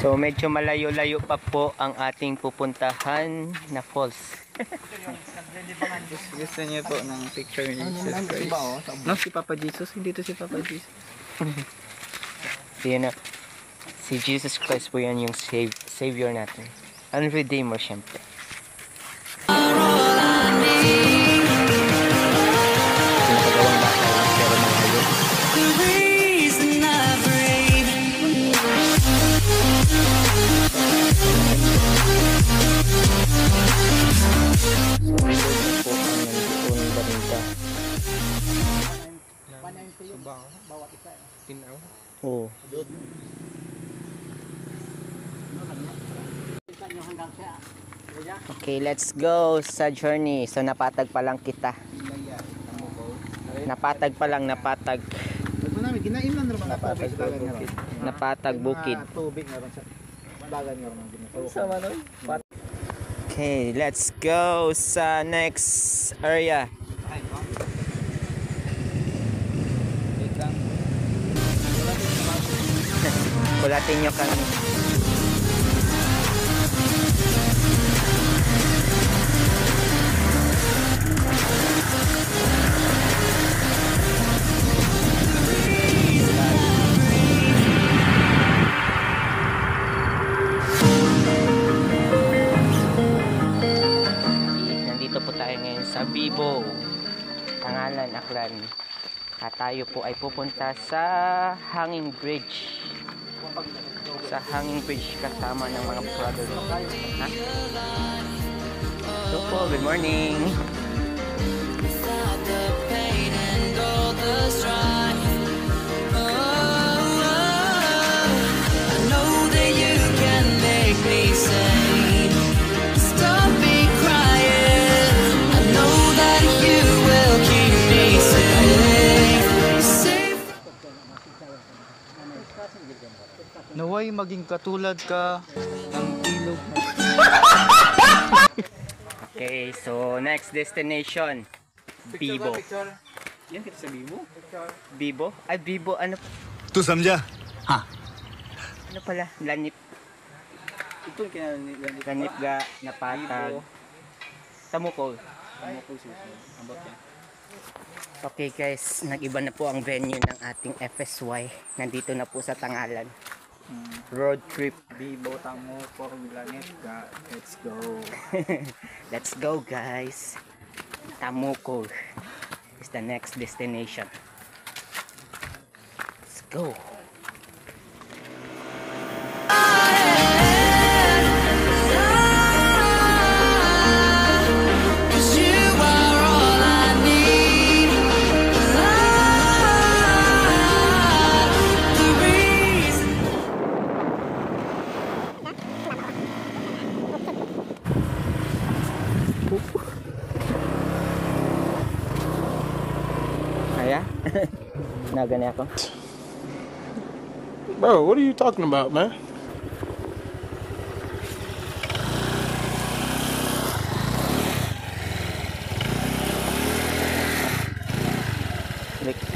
So medyo malayo-layo pa po ang ating pupuntahan na falls. Gusto niyo po ng picture ni Jesus Christ? No, si Papa Jesus. Hindi to si Papa Jesus. So yun na. Si Jesus Christ po yan yung savior natin. Ang redeemer syempre. Pinakagawang bata lang pero malayo. Oh. Okay, let's go sa journey. So napatag pa lang kita. Napatag pa lang, napatag. Napatag bukid. Okay, let's go sa next area. Kulatin nyo kami. Nandito po tayo ngayon sa Bibo, Tangalan, Aklan. At tayo po ay pupunta sa Hanging Bridge. Sa Hanging Bridge kasama ng mga brother. Ha? So po, good morning. Naway maging katulad ka ng ilog. Okay, so next destination, Bibo. Yan kita sa Bibo? Bibo? Ay, Bibo, ano? Tu samjha? Ha. Ano pala? Lanip. Ito kaya Lanip ga, napatag. Tamukol. Ambot yan. Okay guys, nag-iba na po ang venue ng ating FSY. Nandito na po sa Tangalan. Road trip. Bibo, Tamo, Pormilanet. Let's go. Let's go guys. Tamukol is the next destination. Let's go. Aya? Nagani ako. Bro, what are you talking about, man?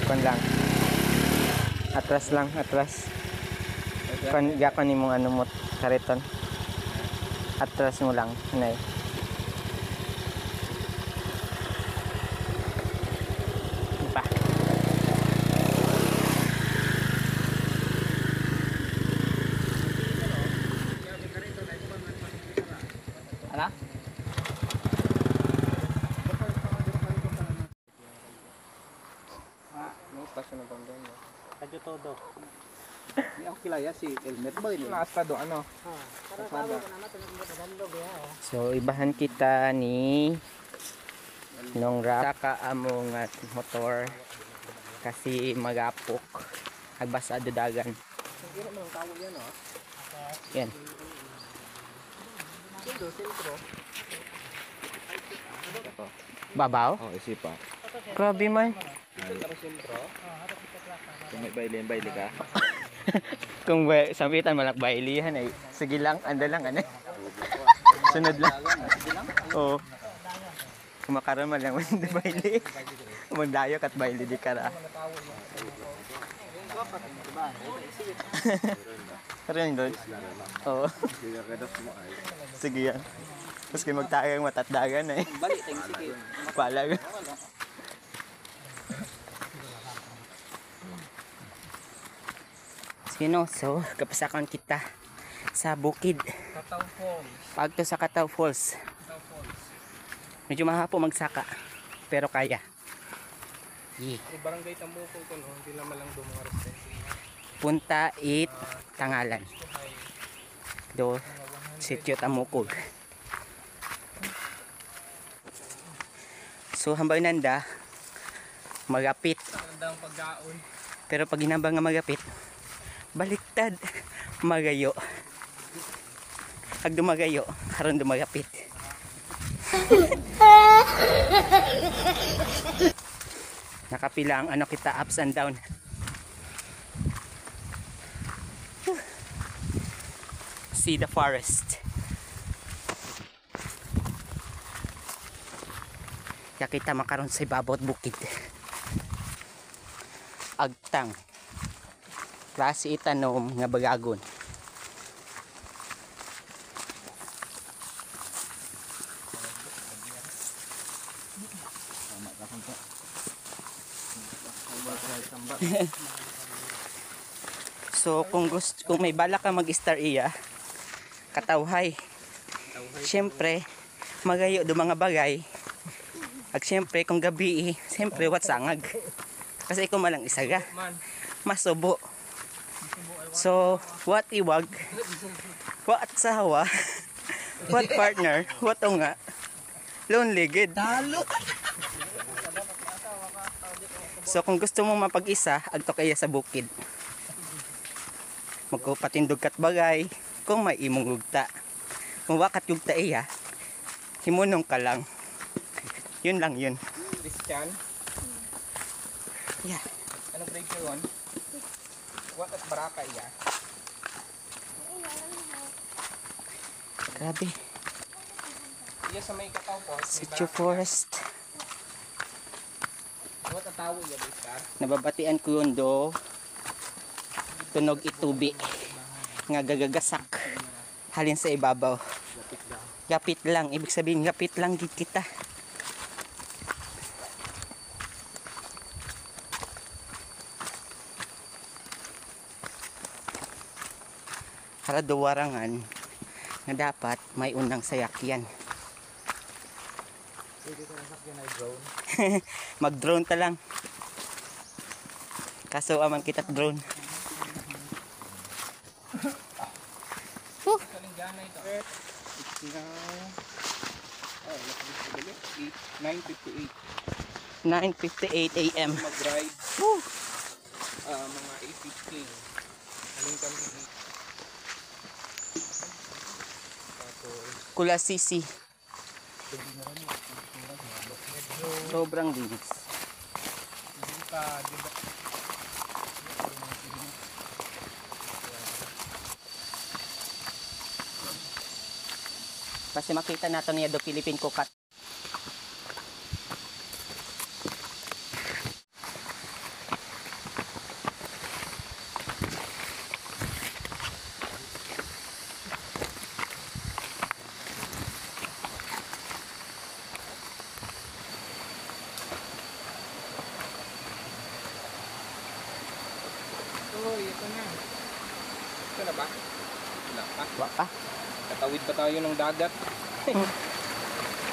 Kon lang. Atras lang, atras. Kon gakon imong ano mo kariton. Atras mo lang, nay. Pa. Ala? Station ng Bangdan. Kadyo todo. Hindi ako kilaya si Elmer ba yun? Nasa do ano? So ibahan kita ni nung raka among motor kasi magapok agbasa dagan. Yan. Babaw? Oh, isipa. Grabe man. Kung may baili ka. Kung sabitan malak bailihan ay sige lang, anda lang ano. Sunod lang. Oo. Kumakaroon man lang man baili. Magdayo kat baili di kara. Rin doon? Oo. Sige yan. Tapos kayo magtagang matatdagan eh. Balik tayo sige. Palag. Sino? So, kapasakan kita sa bukid. Kataw Falls. Pagto sa Kataw Falls. Medyo mahapo magsaka. Pero kaya. Yeah. Barangay Tamukong ko no, hindi naman lang doon mga residente. Punta it Tangalan. Do Sitio Tamukog. So hambay nanda magapit. Magandang pagkaon. Pero pag hinambang nga magapit, baliktad magayo. Pag dumagayo, haron dumagapit. Nakapila ang ano kita ups and down. See the forest. Kaya kita makaroon sa ibabot bukid. Agtang. Klase itanom nga bagagon. So kung may balak ka mag-star iya, katawhay. Siyempre, magayo do mga bagay. At siyempre kung gabi, siyempre wat sangag. Kasi ikaw malang isaga. Masubo. So, what iwag? What sawa? What partner? What o nga? Lonely gid. So kung gusto mo mapag-isa, agto kaya sa bukid. Magkupatindog kat bagay kung may imong lugta. Kung wakat lugta iya, himunong ka lang. Yun lang yun. Christian? Yeah. Anong grade ka yun? What at Baraka iya? Grabe. Iya sa may Kataw Falls. Sitio Forest. What at tawo iya, Star? Nababatian ko yun do. Tunog itubi. Nga gagagasak. Halin sa ibabaw. Gapit lang. Ibig sabihin, gapit lang gid kita. Para duwarangan na dapat may unang sayakyan. Pwede ka nasakyan ay drone. Mag-drone ta lang. Kaso aman kita drone. Kalinggana ito. It's now 9:58. 9:58 AM. Mag-ride. Woo! Mga 8:15. Aling kami dito. Kulasisi. Sobrang linis. Kasi makita nato niya do Philippine Kukat. Ito na. Ito na ba? Wala pa. Wa pa. Katawid pa tayo ng dagat.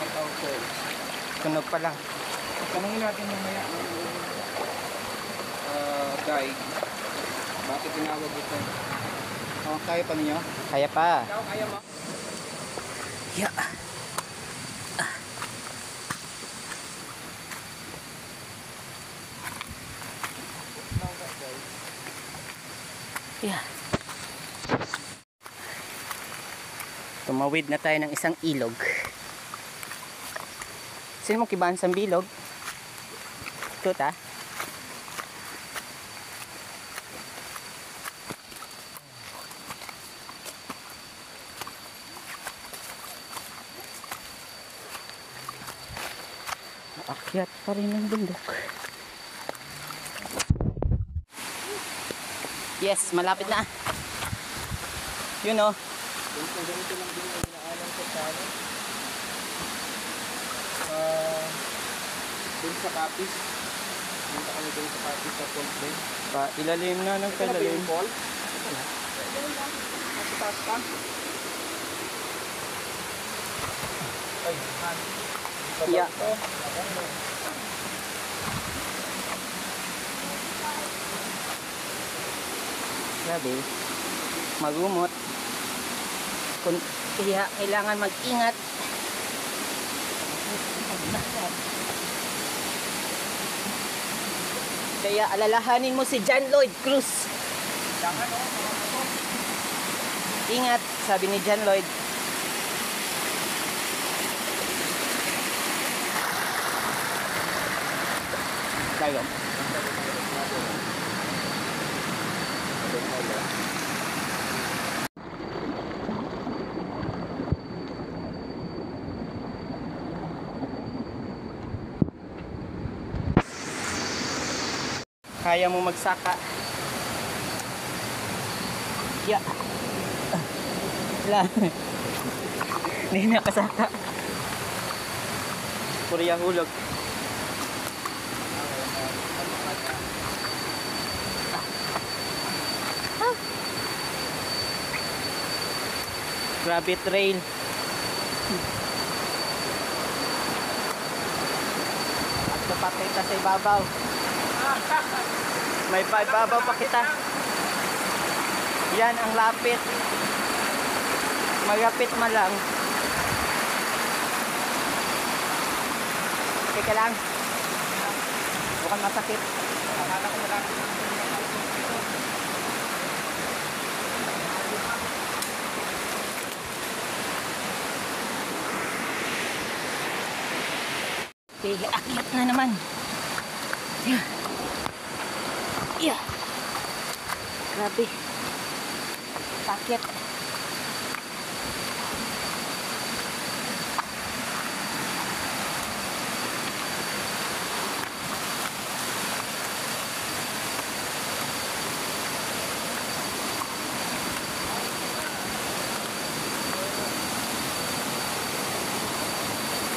Kataw Falls. Tunog pa lang. Tanungin natin mamaya guide. Bakit tinawag ito? Kaya pa ninyo? Kaya pa. Ikaw, kaya mo? Yeah. Yeah. Tumawid na tayo ng isang ilog. Sino mo kibahan sa bilog? Ito ta? Aakyat pa rin ng bundok. Yes, malapit na. Yun o. Ganito lang din ang inaalam ko sa ano. Dun sa Capiz. Punta kami dun sa Capiz sa Pond din. Ilalim na ng kalalim. Paul? Ito na. Nasa taas pa. Ay, han. Yeah. Grabe. Magumot. Kaya kailangan mag-ingat. Kaya alalahanin mo si John Lloyd Cruz. Ingat, sabi ni John Lloyd. Tayo. Kaya mo magsaka. Yeah. Wala. Hindi nakasaka. Korea hulog. Grabe trail. At kapatay ka sa ibabaw. May ibabaw pa kita. Yan ang lapit. Magapit man lang. Okay ka lang. Bukan masakit. Akala ko lang. Okay, akyat na naman. Yeah. Yeah. Grabe. Pakit.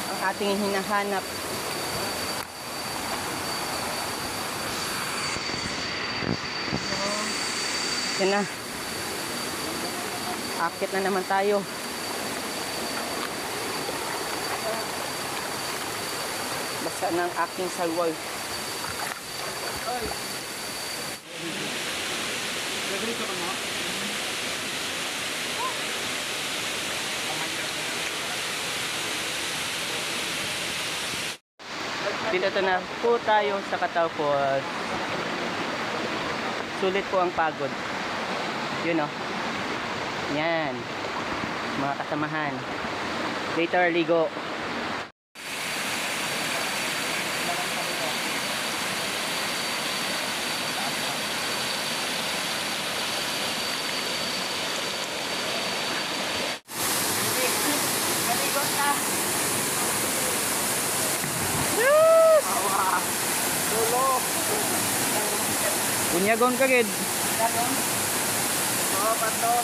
Ang ating hinahanap. Yan na. Akit na naman tayo. Basta ng aking salwal. Dito na po tayo sa Katao Falls. Sulit po ang pagod. Yun o. Yan. Mga kasamahan. Later, ligo. Bunyagon ka, Gid. Oo, pato.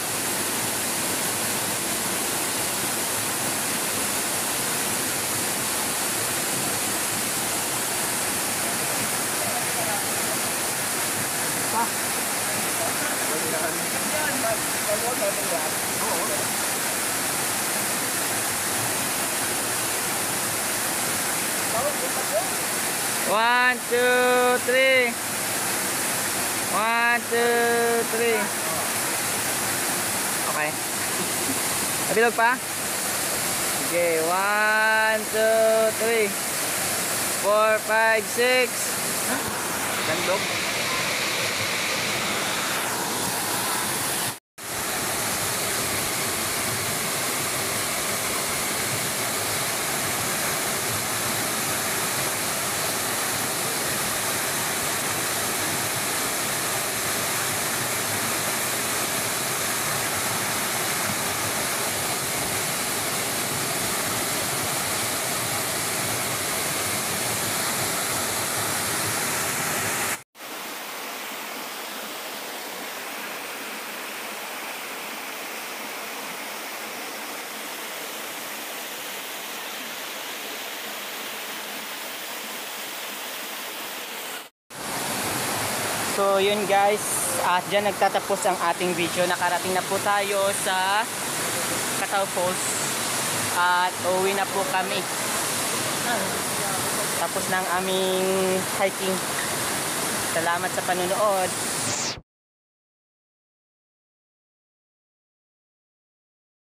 One, two, three. 1, 2, 3. Okay. Nabilog pa? Okay, 1, 2, 3. 4, 5, 6. Gandog. So yun guys, at dyan nagtatapos ang ating video. Nakarating na po tayo sa Cataw Falls at uwi na po kami. Tapos na ang aming hiking. Salamat sa panonood.